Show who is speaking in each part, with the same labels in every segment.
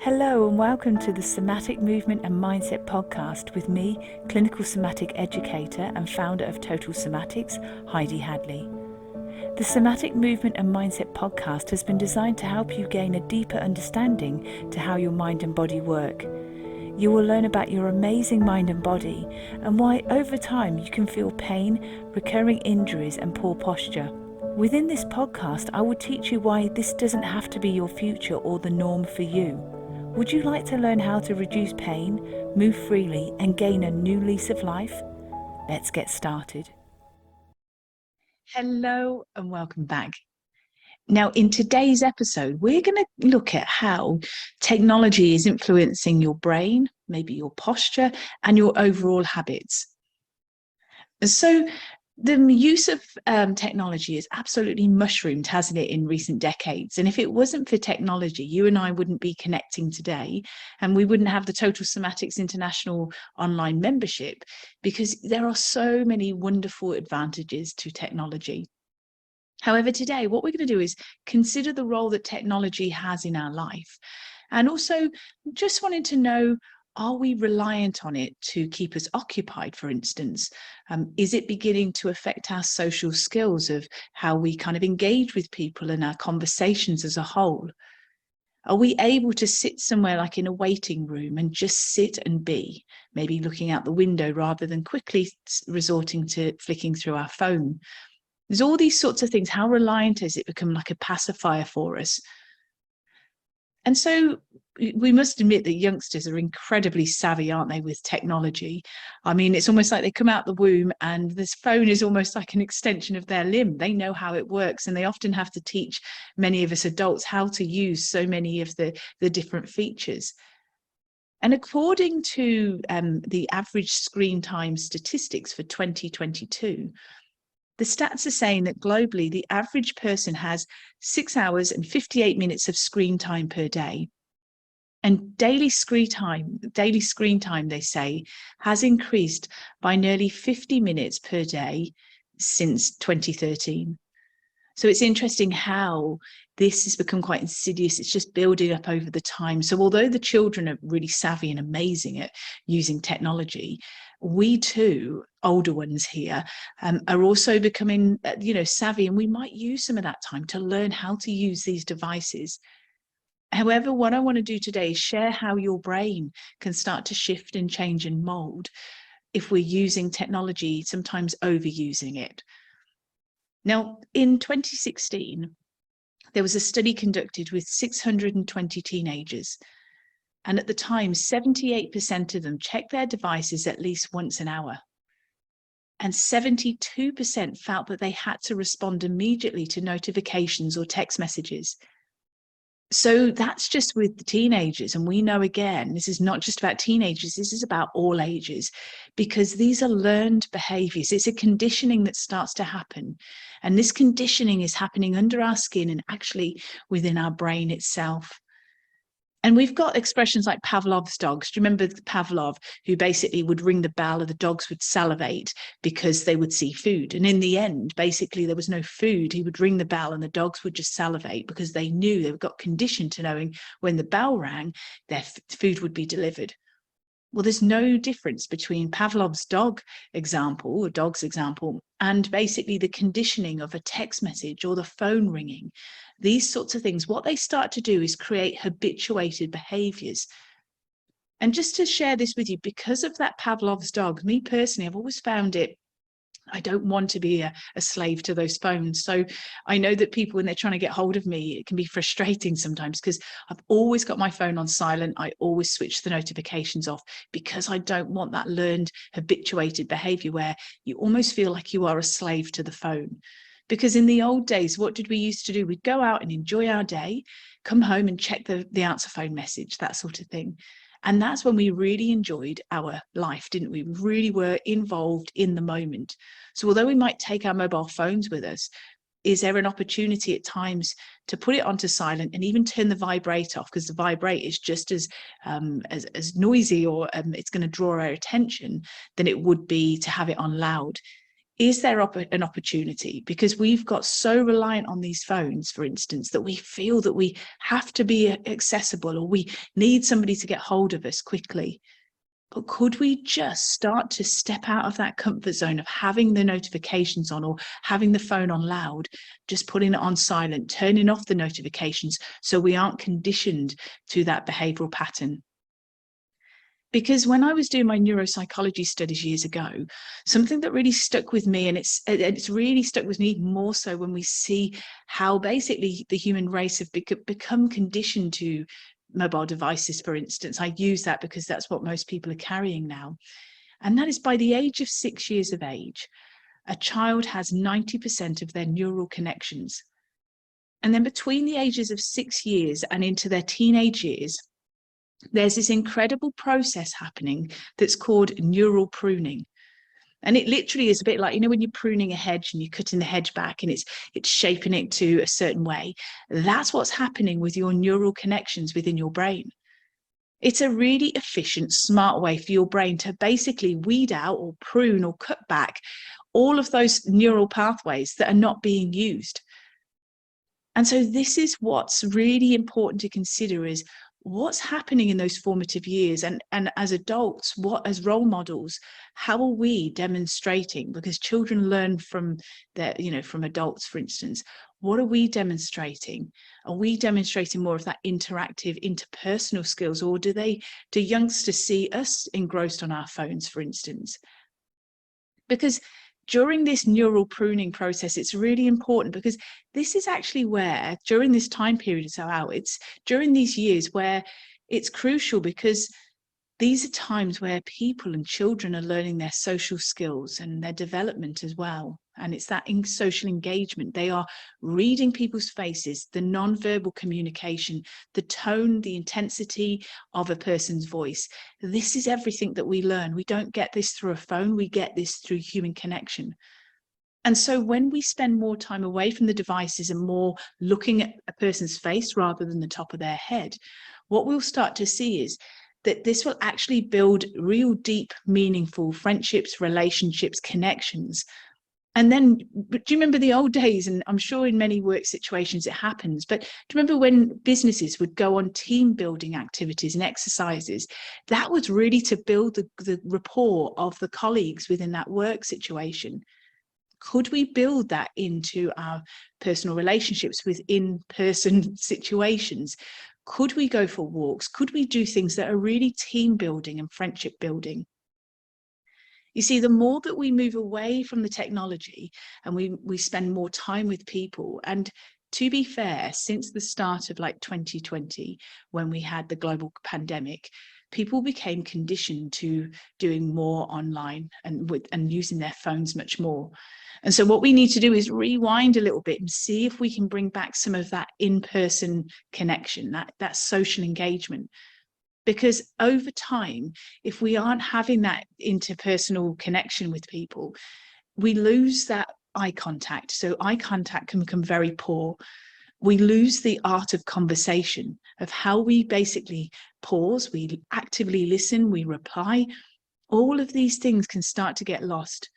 Speaker 1: Hello and welcome to the Somatic Movement and Mindset podcast with me, clinical somatic educator and founder of Total Somatics, Heidi Hadley. The Somatic Movement and Mindset podcast has been designed to help you gain a deeper understanding to how your mind and body work. You will learn about your amazing mind and body and why over time you can feel pain, recurring injuries and poor posture. Within this podcast, I will teach you why this doesn't have to be your future or the norm for you. Would you like to learn how to reduce pain, move freely, and gain a new lease of life? Let's get started. Hello and welcome back. Now, in today's episode, we're going to look at how technology is influencing your brain, maybe your posture, and your overall habits. So, the use of technology has absolutely mushroomed, hasn't it, in recent decades? And if it wasn't for technology, you and I wouldn't be connecting today, and we wouldn't have the Total Somatics International online membership, because there are so many wonderful advantages to technology. However, today, what we're going to do is consider the role that technology has in our life. And also just wanted to know, are we reliant on it to keep us occupied, for instance? Is it beginning to affect our social skills of how we kind of engage with people and our conversations as a whole? Are we able to sit somewhere like in a waiting room and just sit and be, maybe looking out the window rather than quickly resorting to flicking through our phone? There's all these sorts of things. How reliant has it become like a pacifier for us? And so we must admit that youngsters are incredibly savvy, aren't they, with technology? I mean, it's almost like they come out the womb and this phone is almost like an extension of their limb. They know how it works, and they often have to teach many of us adults how to use so many of the different features. And according to the average screen time statistics for 2022, the stats are saying that globally, the average person has 6 hours and 58 minutes of screen time per day. And daily screen time, they say, has increased by nearly 50 minutes per day since 2013. So it's interesting how this has become quite insidious. It's just building up over the time. So although the children are really savvy and amazing at using technology, we too, older ones here, are also becoming, savvy, and we might use some of that time to learn how to use these devices. However, what I want to do today is share how your brain can start to shift and change and mold if we're using technology, sometimes overusing it. Now, in 2016, there was a study conducted with 620 teenagers. And at the time, 78% of them checked their devices at least once an hour. And 72% felt that they had to respond immediately to notifications or text messages. So that's just with the teenagers. And we know, again, this is not just about teenagers, this is about all ages, because these are learned behaviors. It's a conditioning that starts to happen. And this conditioning is happening under our skin and actually within our brain itself. And we've got expressions like Pavlov's dogs. Do you remember Pavlov, who basically would ring the bell and the dogs would salivate because they would see food? And in the end, basically, there was no food. He would ring the bell and the dogs would just salivate because they knew, they got conditioned to knowing when the bell rang, their food would be delivered. Well, there's no difference between Pavlov's dog's example, and basically the conditioning of a text message or the phone ringing. These sorts of things, what they start to do is create habituated behaviors. And just to share this with you, because of that Pavlov's dog, me personally, I've always found it, I don't want to be a slave to those phones. So I know that people, when they're trying to get hold of me, it can be frustrating sometimes because I've always got my phone on silent. I always switch the notifications off because I don't want that learned habituated behavior where you almost feel like you are a slave to the phone. Because in the old days, what did we used to do? We'd go out and enjoy our day, come home and check the answer phone message, that sort of thing. And that's when we really enjoyed our life, didn't we? We really were involved in the moment. So although we might take our mobile phones with us, is there an opportunity at times to put it onto silent and even turn the vibrate off? Because the vibrate is just as noisy, or it's going to draw our attention than it would be to have it on loud. Is there an opportunity? Because we've got so reliant on these phones, for instance, that we feel that we have to be accessible, or we need somebody to get hold of us quickly. But could we just start to step out of that comfort zone of having the notifications on, or having the phone on loud, just putting it on silent, turning off the notifications so we aren't conditioned to that behavioral pattern? Because when I was doing my neuropsychology studies years ago, something that really stuck with me, and it's really stuck with me more so when we see how basically the human race have become conditioned to mobile devices, for instance. I use that because that's what most people are carrying now. And that is, by the age of 6 years of age, a child has 90% of their neural connections. And then between the ages of 6 years and into their teenage years, there's this incredible process happening that's called neural pruning. And it literally is a bit like, when you're pruning a hedge and you're cutting the hedge back and it's shaping it to a certain way. That's what's happening with your neural connections within your brain. It's a really efficient, smart way for your brain to basically weed out or prune or cut back all of those neural pathways that are not being used. And so this is what's really important to consider, is what's happening in those formative years, and as adults, what, as role models, how are we demonstrating? Because children learn from from adults, for instance. What are we demonstrating? Are we demonstrating more of that interactive, interpersonal skills, or do youngsters see us engrossed on our phones, for instance? Because during this neural pruning process, it's really important, because this is actually where, during this time period, it's during these years where it's crucial, because these are times where people and children are learning their social skills and their development as well. And it's that social engagement. They are reading people's faces, the non-verbal communication, the tone, the intensity of a person's voice. This is everything that we learn. We don't get this through a phone. We get this through human connection. And so when we spend more time away from the devices and more looking at a person's face rather than the top of their head, what we'll start to see is that this will actually build real deep, meaningful friendships, relationships, connections. And then, do you remember the old days? And I'm sure in many work situations it happens, but do you remember when businesses would go on team building activities and exercises? That was really to build the rapport of the colleagues within that work situation. Could we build that into our personal relationships with in-person situations? Could we go for walks? Could we do things that are really team building and friendship building? You see, the more that we move away from the technology and we spend more time with people, and to be fair, since the start of 2020, when we had the global pandemic, people became conditioned to doing more online and using their phones much more. And so what we need to do is rewind a little bit and see if we can bring back some of that in-person connection, that social engagement. Because over time, if we aren't having that interpersonal connection with people, we lose that eye contact. So eye contact can become very poor. We lose the art of conversation, of how we basically pause, we actively listen, we reply. All of these things can start to get lost.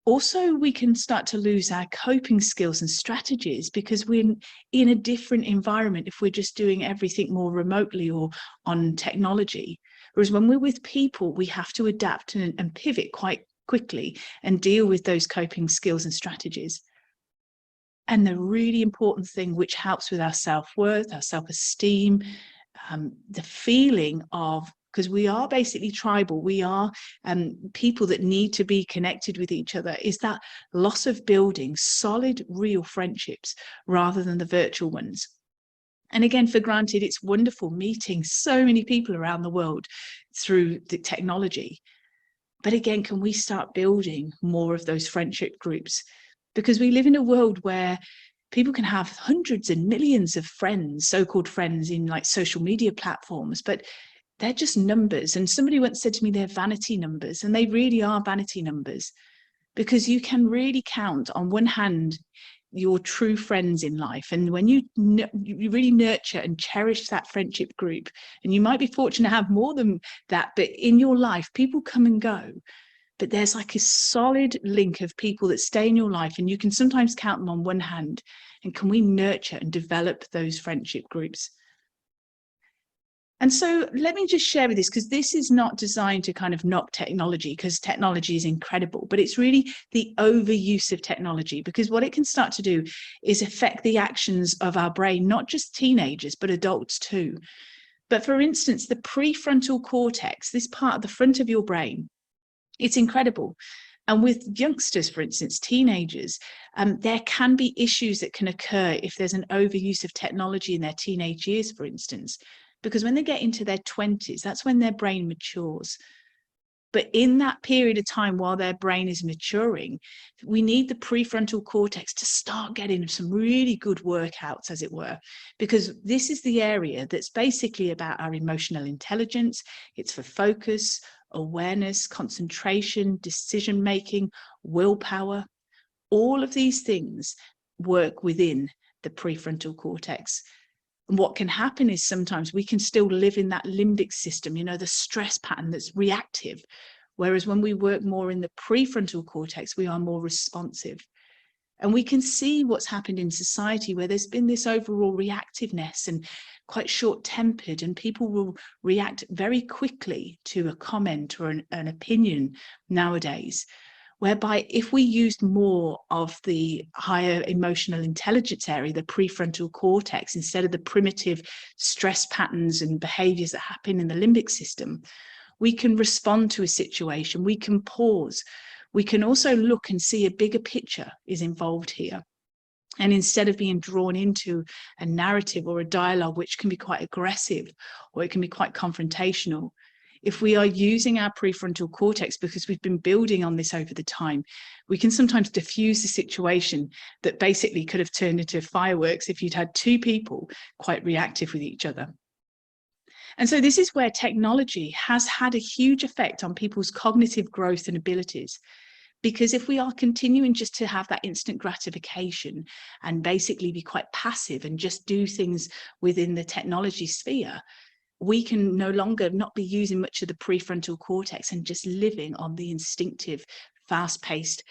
Speaker 1: Also, we can start to lose our coping skills and strategies, because we're in a different environment if we're just doing everything more remotely or on technology. Whereas when we're with people, we have to adapt and pivot quite quickly and deal with those coping skills and strategies. And the really important thing, which helps with our self-worth, our self-esteem, the feeling of, because we are basically tribal, we are people that need to be connected with each other, is that loss of building solid, real friendships rather than the virtual ones. And again, for granted, it's wonderful meeting so many people around the world through the technology. But again, can we start building more of those friendship groups? Because we live in a world where people can have hundreds and millions of friends, so-called friends, in social media platforms, but they're just numbers. And somebody once said to me, they're vanity numbers, and they really are vanity numbers, because you can really count on one hand your true friends in life. And when you really nurture and cherish that friendship group, and you might be fortunate to have more than that, but in your life, people come and go. but there's like a solid link of people that stay in your life, and you can sometimes count them on one hand. And can we nurture and develop those friendship groups? And so let me just share with this, because this is not designed to kind of knock technology, because technology is incredible, but it's really the overuse of technology, because what it can start to do is affect the actions of our brain, not just teenagers, but adults too. But for instance, the prefrontal cortex, this part of the front of your brain, it's incredible. And with youngsters, for instance, teenagers, there can be issues that can occur if there's an overuse of technology in their teenage years, for instance, because when they get into their 20s, that's when their brain matures. But in that period of time while their brain is maturing, we need the prefrontal cortex to start getting some really good workouts, as it were, because this is the area that's basically about our emotional intelligence. It's for focus, awareness, concentration, decision-making, willpower. All of these things work within the prefrontal cortex. And what can happen is sometimes we can still live in that limbic system, you know, the stress pattern that's reactive. Whereas when we work more in the prefrontal cortex, we are more responsive. And we can see what's happened in society where there's been this overall reactiveness and quite short-tempered, and people will react very quickly to a comment or an opinion nowadays. Whereby if we used more of the higher emotional intelligence area, the prefrontal cortex, instead of the primitive stress patterns and behaviors that happen in the limbic system, we can respond to a situation, we can pause, we can also look and see a bigger picture is involved here. And instead of being drawn into a narrative or a dialogue, which can be quite aggressive or it can be quite confrontational, if we are using our prefrontal cortex, because we've been building on this over the time, we can sometimes diffuse the situation that basically could have turned into fireworks if you'd had two people quite reactive with each other. And so this is where technology has had a huge effect on people's cognitive growth and abilities. Because if we are continuing just to have that instant gratification and basically be quite passive and just do things within the technology sphere, we can no longer not be using much of the prefrontal cortex and just living on the instinctive, fast-paced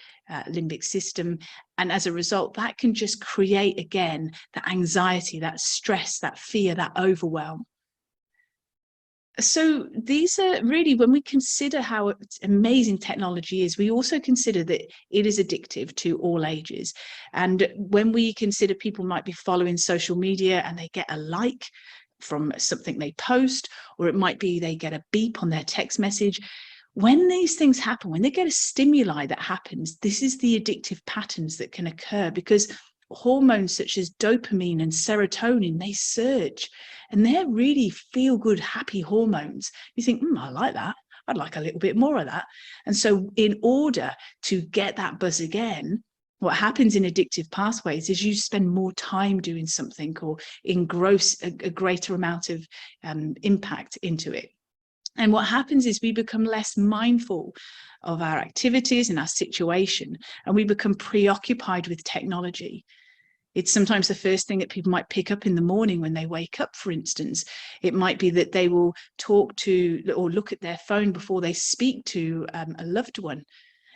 Speaker 1: limbic system. And as a result, that can just create, again, that anxiety, that stress, that fear, that overwhelm. So these are really, when we consider how amazing technology is, we also consider that it is addictive to all ages. And when we consider people might be following social media and they get a like from something they post, or it might be they get a beep on their text message. When these things happen, when they get a stimuli that happens, this is the addictive patterns that can occur, because hormones such as dopamine and serotonin, they surge, and they're really feel good, happy hormones. You think, I like that. I'd like a little bit more of that. And so in order to get that buzz again, what happens in addictive pathways is you spend more time doing something or engross a greater amount of impact into it. And what happens is we become less mindful of our activities and our situation, and we become preoccupied with technology. It's sometimes the first thing that people might pick up in the morning when they wake up, for instance. It might be that they will talk to or look at their phone before they speak to a loved one.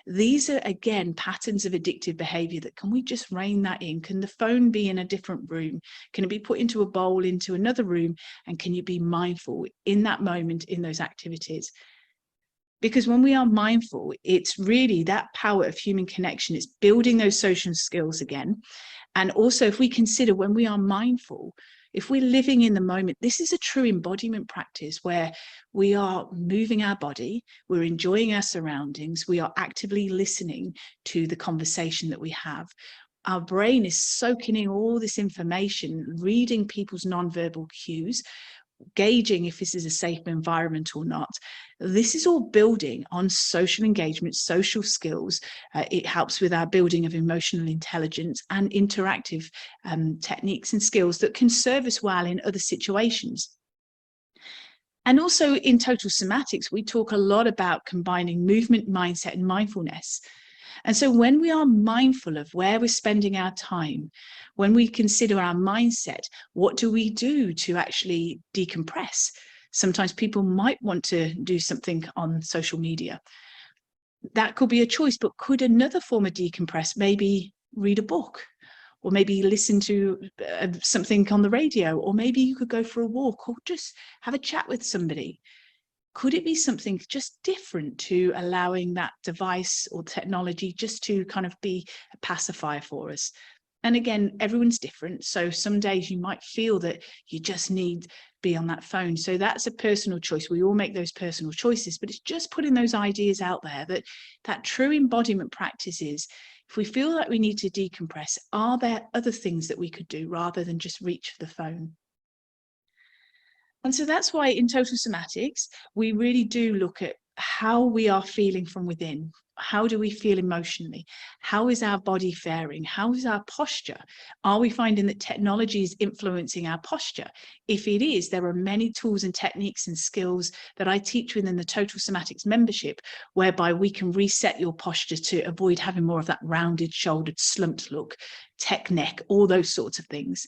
Speaker 1: These are, again, patterns of addictive behavior that, can we just rein that in? Can the phone be in a different room? Can it be put into a bowl, into another room? And can you be mindful in that moment, in those activities? Because when we are mindful, it's really that power of human connection. It's building those social skills again. And also, if we consider when we are mindful, if we're living in the moment, this is a true embodiment practice where we are moving our body, we're enjoying our surroundings, we are actively listening to the conversation that we have. Our brain is soaking in all this information, reading people's nonverbal cues, gauging if this is a safe environment or not. This is all building on social engagement, social skills. It helps with our building of emotional intelligence and interactive techniques and skills that can serve us well in other situations. And also in Total Somatics, we talk a lot about combining movement, mindset, and mindfulness. And so when we are mindful of where we're spending our time, when we consider our mindset, what do we do to actually decompress? Sometimes people might want to do something on social media. That could be a choice, but could another form of decompress maybe read a book, or maybe listen to something on the radio, or maybe you could go for a walk, or just have a chat with somebody? Could it be something just different to allowing that device or technology just to kind of be a pacifier for us? And again, everyone's different. So some days you might feel that you just need to be on that phone. So that's a personal choice. We all make those personal choices, but it's just putting those ideas out there that true embodiment practice is, if we feel like we need to decompress, are there other things that we could do rather than just reach for the phone? And so that's why in Total Somatics, we really do look at how we are feeling from within. How do we feel emotionally? How is our body faring? How is our posture? Are we finding that technology is influencing our posture? If it is, there are many tools and techniques and skills that I teach within the Total Somatics membership, whereby we can reset your posture to avoid having more of that rounded, shouldered, slumped look, tech neck, all those sorts of things.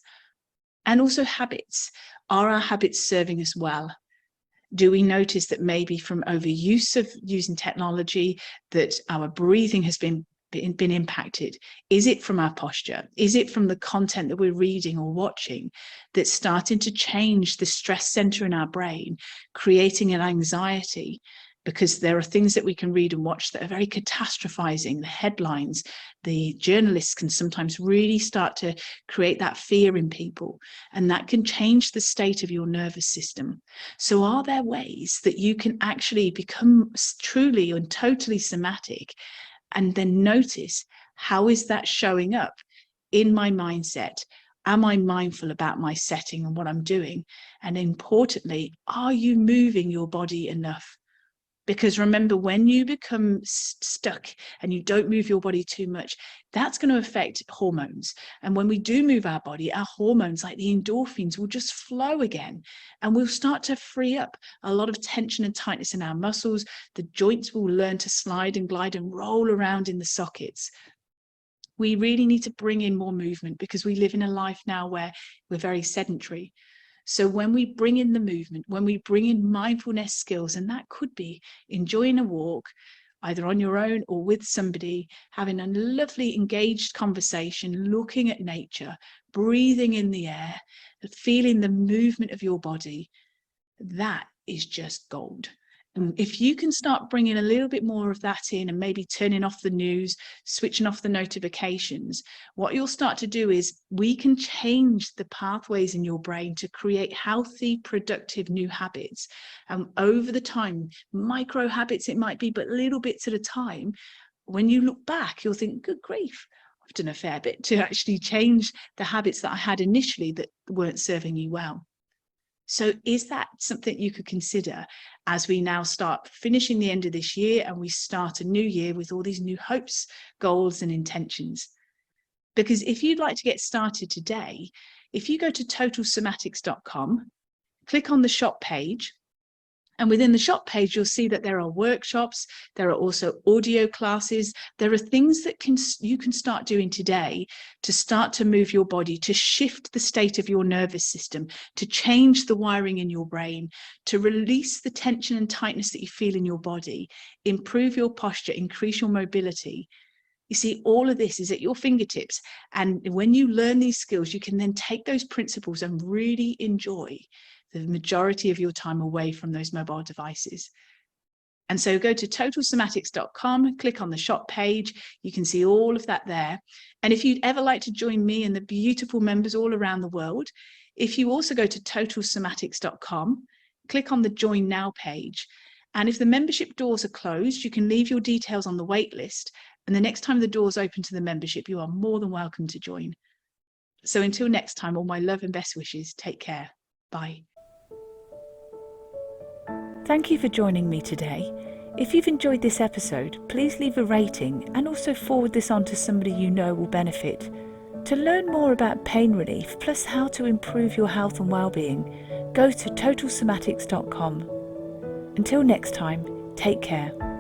Speaker 1: And also habits. Are our habits serving us well? Do we notice that maybe from overuse of using technology that our breathing has been impacted? Is it from our posture? Is it from the content that we're reading or watching that's starting to change the stress center in our brain, creating an anxiety? Because there are things that we can read and watch that are very catastrophizing. The headlines, the journalists can sometimes really start to create that fear in people, and that can change the state of your nervous system. So are there ways that you can actually become truly and totally somatic, and then notice, how is that showing up in my mindset? Am I mindful about my setting and what I'm doing? And importantly, are you moving your body enough? Because remember, when you become stuck and you don't move your body too much, that's going to affect hormones. And when we do move our body, our hormones, like the endorphins, will just flow again. And we'll start to free up a lot of tension and tightness in our muscles. The joints will learn to slide and glide and roll around in the sockets. We really need to bring in more movement, because we live in a life now where we're very sedentary. So when we bring in the movement, when we bring in mindfulness skills, and that could be enjoying a walk, either on your own or with somebody, having a lovely engaged conversation, looking at nature, breathing in the air, feeling the movement of your body, that is just gold. And if you can start bringing a little bit more of that in, and maybe turning off the news, switching off the notifications, what you'll start to do is we can change the pathways in your brain to create healthy, productive new habits. And over the time, micro habits it might be, but little bits at a time, when you look back, you'll think, good grief, I've done a fair bit to actually change the habits that I had initially that weren't serving you well. So is that something you could consider as we now start finishing the end of this year and we start a new year with all these new hopes, goals, and intentions? Because if you'd like to get started today, if you go to totalsomatics.com, click on the shop page, and within the shop page, you'll see that there are workshops, there are also audio classes, there are things that you can start doing today to start to move your body, to shift the state of your nervous system, to change the wiring in your brain, to release the tension and tightness that you feel in your body, improve your posture, increase your mobility. You see, all of this is at your fingertips. And when you learn these skills, you can then take those principles and really enjoy the majority of your time away from those mobile devices. And so go to totalsomatics.com, click on the shop page. You can see all of that there. And if you'd ever like to join me and the beautiful members all around the world, if you also go to totalsomatics.com, click on the Join Now page. And if the membership doors are closed, you can leave your details on the wait list. And the next time the doors open to the membership, you are more than welcome to join. So until next time, all my love and best wishes. Take care. Bye. Thank you for joining me today. If you've enjoyed this episode, please leave a rating and also forward this on to somebody you know will benefit. To learn more about pain relief, plus how to improve your health and well-being, go to totalsomatics.com. Until next time, take care.